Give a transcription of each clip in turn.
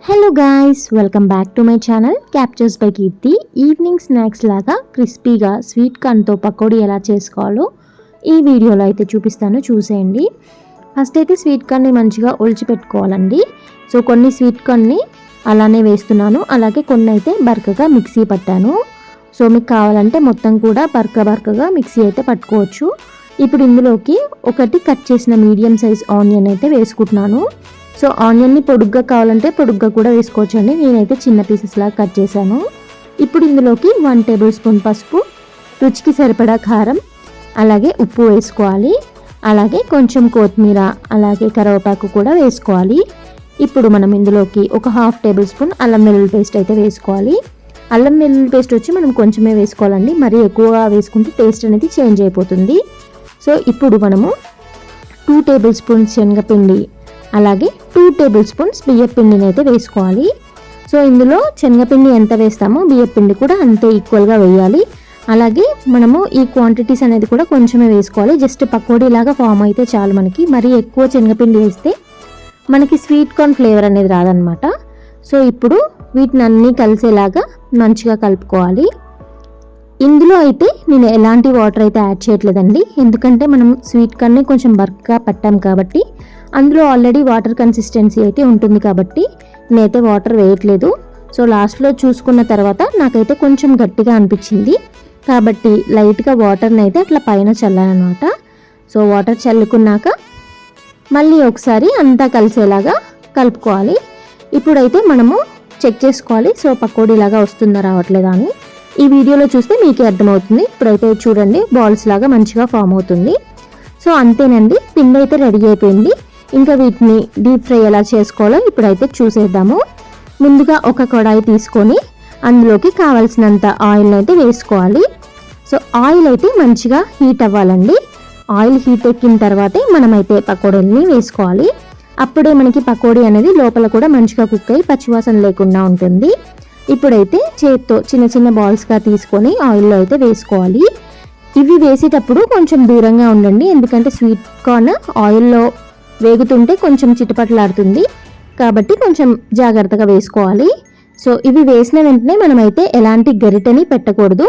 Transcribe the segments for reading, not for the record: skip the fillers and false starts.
Hello guys, welcome back to my channel captures by Keerthi. Evening snacks లాగా క్రిస్పీగా sweet కార్న్తో pakodi ఎలా చేసుకోవాలో ఈ వీడియోలో అయితే చూపిస్తాను, చూసేయండి. ఫస్ట్ అయితే స్వీట్ కార్న్ని మంచిగా ఒలిచిపెట్టుకోవాలండి. సో కొన్ని స్వీట్ కార్న్ని అలానే వేస్తున్నాను, అలాగే కొన్ని అయితే బరకగా మిక్సీ పట్టాను. సో మీకు కావాలంటే మొత్తం కూడా బరకగా మిక్సీ అయితే పట్టుకోవచ్చు. ఇప్పుడు ఇందులోకి ఒకటి కట్ చేసిన మీడియం సైజ్ ఆనియన్ అయితే వేసుకుంటున్నాను. సో ఆనియన్ని పొడుగ్గా కావాలంటే పొడుగ్గా కూడా వేసుకోవచ్చండి. నేనైతే చిన్న పీసెస్ లాగా కట్ చేశాను. ఇప్పుడు ఇందులోకి 1 టేబుల్ స్పూన్ పసుపు, రుచికి సరిపడా కారం, అలాగే ఉప్పు వేసుకోవాలి. అలాగే కొంచెం కొత్తిమీర, అలాగే కరివేపాకు కూడా వేసుకోవాలి. ఇప్పుడు మనం ఇందులోకి ఒక 1/2 టేబుల్ స్పూన్ అల్లం వెల్లుల్లి పేస్ట్ అయితే వేసుకోవాలి. అల్లం వెల్లుల్లి పేస్ట్ వచ్చి మనం కొంచెమే వేసుకోవాలండి, మరీ ఎక్కువగా వేసుకుంటే టేస్ట్ అనేది చేంజ్ అయిపోతుంది. సో ఇప్పుడు మనము 2 టేబుల్ స్పూన్స్ శనగపిండి, అలాగే 2 టేబుల్ స్పూన్స్ బియ్యపిండిని అయితే వేసుకోవాలి. సో ఇందులో శనగపిండి ఎంత వేస్తామో బియ్యపిండి కూడా అంతే ఈక్వల్గా వేయాలి. అలాగే మనము ఈ క్వాంటిటీస్ అనేది కూడా కొంచెమే వేసుకోవాలి. జస్ట్ పకోడీ లాగా ఫామ్ అయితే చాలు మనకి. మరీ ఎక్కువ శనగపిండి వేస్తే మనకి స్వీట్ కార్న్ ఫ్లేవర్ అనేది రాదనమాట. సో ఇప్పుడు వీటిని అన్నీ కలిసేలాగా మంచిగా కలుపుకోవాలి. ఇందులో అయితే నేను ఎలాంటి వాటర్ అయితే యాడ్ చేయట్లేదండి, ఎందుకంటే మనం స్వీట్ కార్న్ని కొంచెం బర్క్గా పట్టాం కాబట్టి అందులో ఆల్రెడీ వాటర్ కన్సిస్టెన్సీ అయితే ఉంటుంది కాబట్టి నేనైతే వాటర్ వేయట్లేదు. సో లాస్ట్లో చూసుకున్న తర్వాత నాకైతే కొంచెం గట్టిగా అనిపించింది కాబట్టి లైట్గా వాటర్ని అయితే అట్లా పైన చల్లానమాట. సో వాటర్ చల్లుకున్నాక మళ్ళీ ఒకసారి అంతా కలిసేలాగా కలుపుకోవాలి. ఇప్పుడైతే మనము చెక్ చేసుకోవాలి, సో పకోడీలాగా వస్తుందా రావట్లేదా అని. ఈ వీడియోలో చూస్తే మీకే అర్థమవుతుంది. ఇప్పుడైతే చూడండి, బాల్స్ లాగా మంచిగా ఫామ్ అవుతుంది. సో అంతేనండి, పిండి అయితే రెడీ అయిపోయింది. ఇంకా వీటిని డీప్ ఫ్రై ఎలా చేసుకోవాలో ఇప్పుడైతే చూసేద్దాము. ముందుగా ఒక కడాయి తీసుకొని అందులోకి కావాల్సినంత ఆయిల్ని అయితే వేసుకోవాలి. సో ఆయిల్ అయితే మంచిగా హీట్ అవ్వాలండి. ఆయిల్ హీట్ ఎక్కిన తర్వాతే మనమైతే పకోడీని వేసుకోవాలి. అప్పుడే మనకి పకోడీ అనేది లోపల కూడా మంచిగా కుక్ అయ్యి పచ్చివాసన లేకుండా ఉంటుంది. ఇప్పుడైతే చేత్తో చిన్న చిన్న బాల్స్గా తీసుకొని ఆయిల్లో అయితే వేసుకోవాలి. ఇవి వేసేటప్పుడు కొంచెం దూరంగా ఉండండి, ఎందుకంటే స్వీట్ కార్న్ ఆయిల్లో వేగుతుంటే కొంచెం చిటపటలాడుతుంది కాబట్టి కొంచెం జాగ్రత్తగా వేసుకోవాలి. సో ఇవి వేసిన వెంటనే మనమైతే ఎలాంటి గరిటెని పెట్టకూడదు,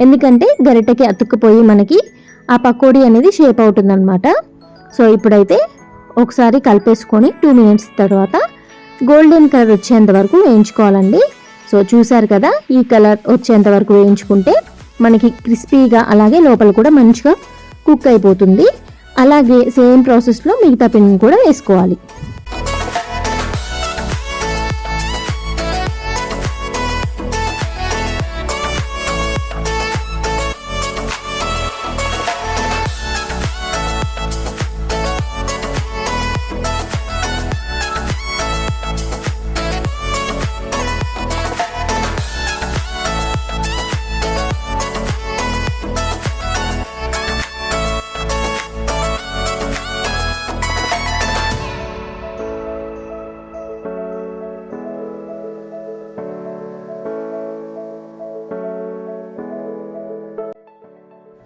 ఎందుకంటే గరిటెకి అతుక్కుపోయి మనకి ఆ పకోడీ అనేది షేప్ అవుతుందన్నమాట. సో ఇప్పుడైతే ఒకసారి కలిపేసుకొని 2 మినిట్స్ తర్వాత గోల్డెన్ కలర్ వచ్చేంత వరకు వేయించుకోవాలండి. సో చూసారు కదా, ఈ కలర్ వచ్చేంత వరకు వేయించుకుంటే మనకి క్రిస్పీగా అలాగే లోపల కూడా మంచిగా కుక్ అయిపోతుంది. అలాగే సేమ్ ప్రాసెస్లో మిగతా పిండిని కూడా వేసుకోవాలి.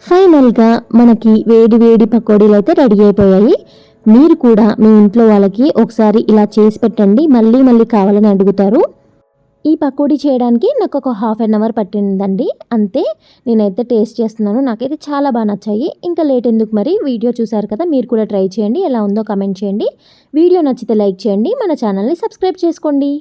ఫైనల్గా మనకి వేడి వేడి పకోడీలు అయితే రెడీ అయిపోయాయి. మీరు కూడా మీ ఇంట్లో వాళ్ళకి ఒకసారి ఇలా చేసి పెట్టండి, మళ్ళీ మళ్ళీ కావాలని అడుగుతారు. ఈ పకోడీ చేయడానికి నాకు ఒక 1/2 అవర్ పట్టిందండి, అంతే. నేనైతే టేస్ట్ చేస్తున్నాను, నాకైతే చాలా బాగా నచ్చాయి. ఇంకా లేట్ ఎందుకు, మరి వీడియో చూసారు కదా, మీరు కూడా ట్రై చేయండి. ఎలా ఉందో కమెంట్ చేయండి. వీడియో నచ్చితే లైక్ చేయండి, మన ఛానల్ని సబ్స్క్రైబ్ చేసుకోండి.